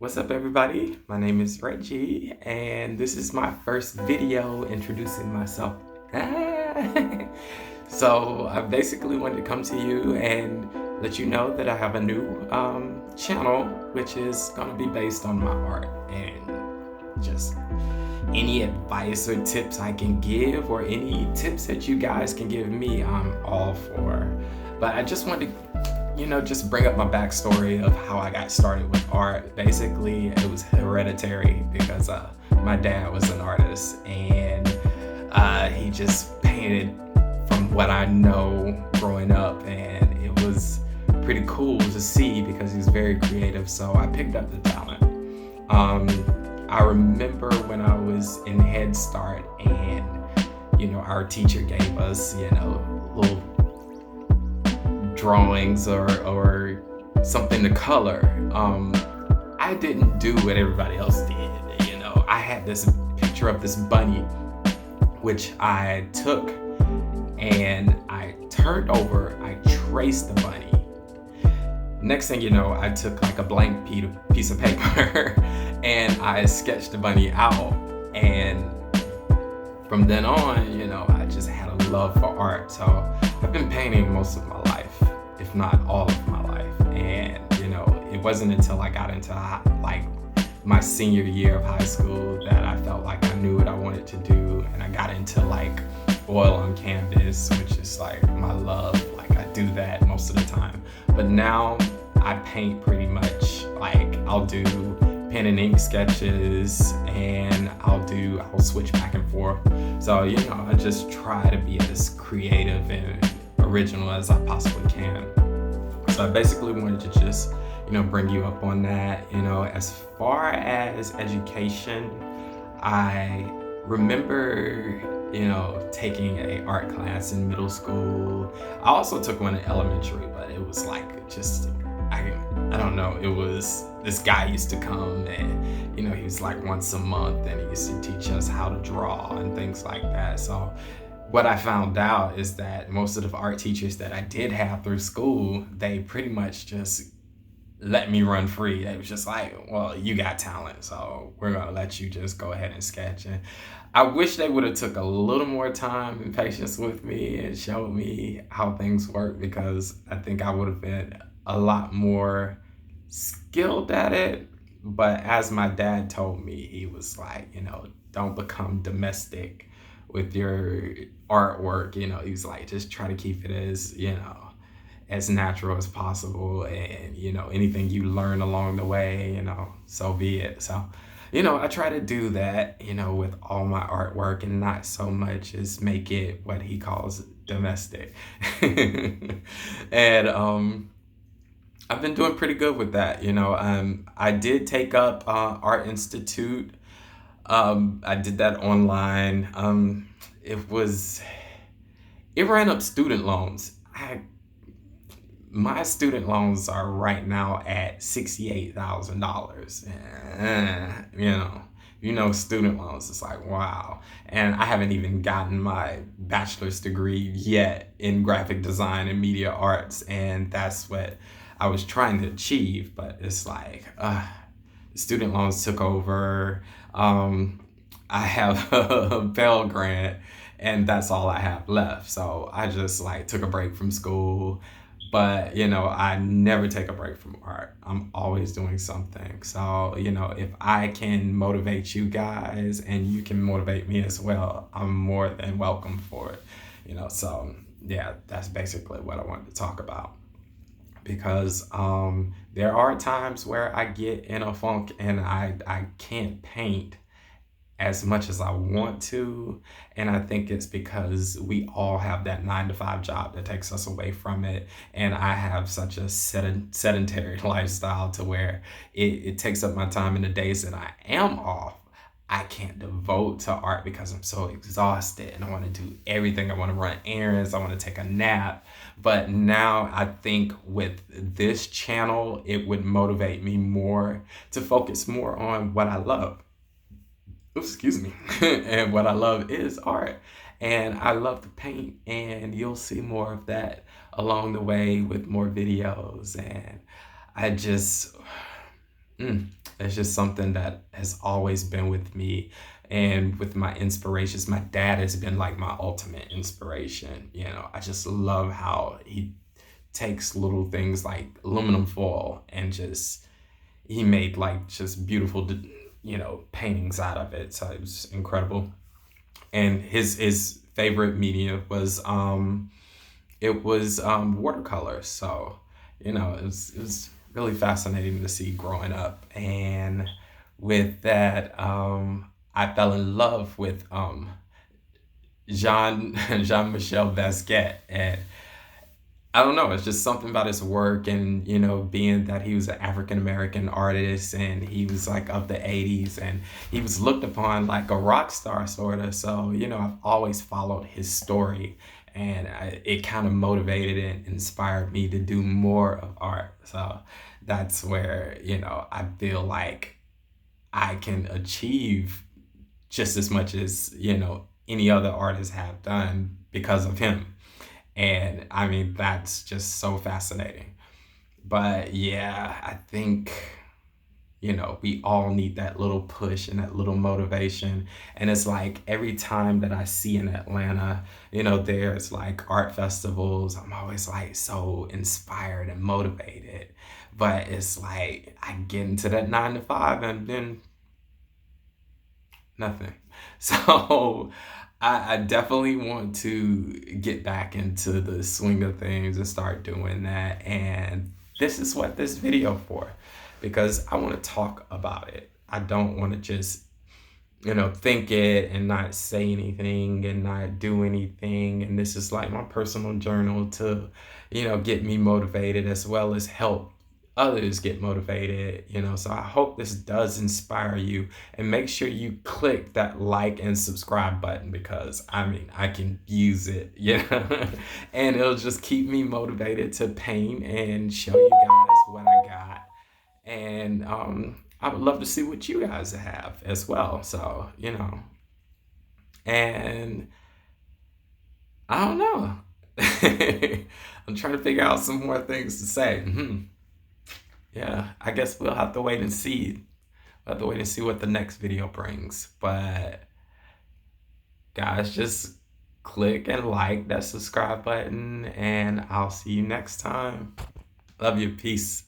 What's up, everybody? My name is Reggie, and this is my first video introducing myself. So I basically wanted to come to you and let you know that I have a new channel, which is going to be based on my art and just any advice or tips I can give, or any tips that you guys can give me, I'm all for. But I just wanted to just bring up my backstory of how I got started with art. Basically, it was hereditary because my dad was an artist, and he just painted from what I know growing up, and it was pretty cool to see because he was very creative. So I picked up the talent. I remember when I was in Head Start, and our teacher gave us little drawings or something to color. I didn't do what everybody else did. I had this picture of this bunny, which I took and I turned over, I traced the bunny. Next thing you know, I took like a blank piece of paper and I sketched the bunny out. And from then on, I just had a love for art. So I've been painting most of my life, if not all of my life. And it wasn't until I got into like my senior year of high school that I felt like I knew what I wanted to do, and I got into like oil on canvas, which is like my love. Like I do that most of the time. But now I paint pretty much like I'll do pen and ink sketches, and I'll switch back and forth. So I just try to be as creative and original as I possibly can. So I basically wanted to just bring you up on that. As far as education, I remember taking a art class in middle school. I also took one in elementary, but it was like just I don't know, it was this guy used to come, and he was like once a month, and he used to teach us how to draw and things like that. So what I found out is that most of the art teachers that I did have through school, they pretty much just let me run free. They was just like, well, you got talent, so we're gonna let you just go ahead and sketch. And I wish they would have took a little more time and patience with me and showed me how things work, because I think I would have been a lot more skilled at it. But as my dad told me, he was like, don't become domestic with your artwork. He was like, just try to keep it as natural as possible, and anything you learn along the way, so be it. So I try to do that with all my artwork, and not so much as make it what he calls domestic. And I've been doing pretty good with that. I did take up Art Institute. I did that online. It ran up student loans. My student loans are right now at $68,000. Student loans, it's like, wow. And I haven't even gotten my bachelor's degree yet in graphic design and media arts, and that's what I was trying to achieve. But it's like, student loans took over. I have a Pell Grant, and that's all I have left. So I just took a break from school. But I never take a break from art. I'm always doing something. So if I can motivate you guys and you can motivate me as well, I'm more than welcome for it. So yeah, that's basically what I wanted to talk about. Because there are times where I get in a funk and I can't paint as much as I want to. And I think it's because we all have that 9-to-5 job that takes us away from it. And I have such a sedentary lifestyle to where it takes up my time. In the days that I am off, I can't devote to art because I'm so exhausted and I want to do everything. I want to run errands, I want to take a nap. But now I think with this channel, it would motivate me more to focus more on what I love. Excuse me. And what I love is art, and I love to paint, and you'll see more of that along the way with more videos. And I just It's just something that has always been with me. And with my inspirations, my dad has been like my ultimate inspiration. I just love how he takes little things like aluminum foil and just he made like just beautiful paintings out of it. So it was incredible. And his favorite media was watercolor. So it was really fascinating to see growing up. And with that, I fell in love with Jean Michel Basquiat. And I don't know, it's just something about his work, and being that he was an African American artist and he was like of the 80s, and he was looked upon like a rock star sort of. So I've always followed his story, and it kind of motivated and inspired me to do more of art. So that's where I feel like I can achieve just as much as any other artists have done because of him. And I mean, that's just so fascinating. But yeah, I think, we all need that little push and that little motivation. And it's like every time that I see in Atlanta, there's like art festivals, I'm always like so inspired and motivated. But it's like I get into that 9 to 5 and then nothing. So I definitely want to get back into the swing of things and start doing that. And this is what this video for, because I want to talk about it. I don't want to just think it and not say anything and not do anything. And this is like my personal journal to, get me motivated as well as help others get motivated. So I hope this does inspire you, and make sure you click that like and subscribe button, because I mean, I can use it, and it'll just keep me motivated to paint and show you guys what I got. And I would love to see what you guys have as well. So, and I don't know. I'm trying to figure out some more things to say. Yeah, I guess we'll have to wait and see. We'll have to wait and see what the next video brings. But guys, just click and like that subscribe button, and I'll see you next time. Love you. Peace.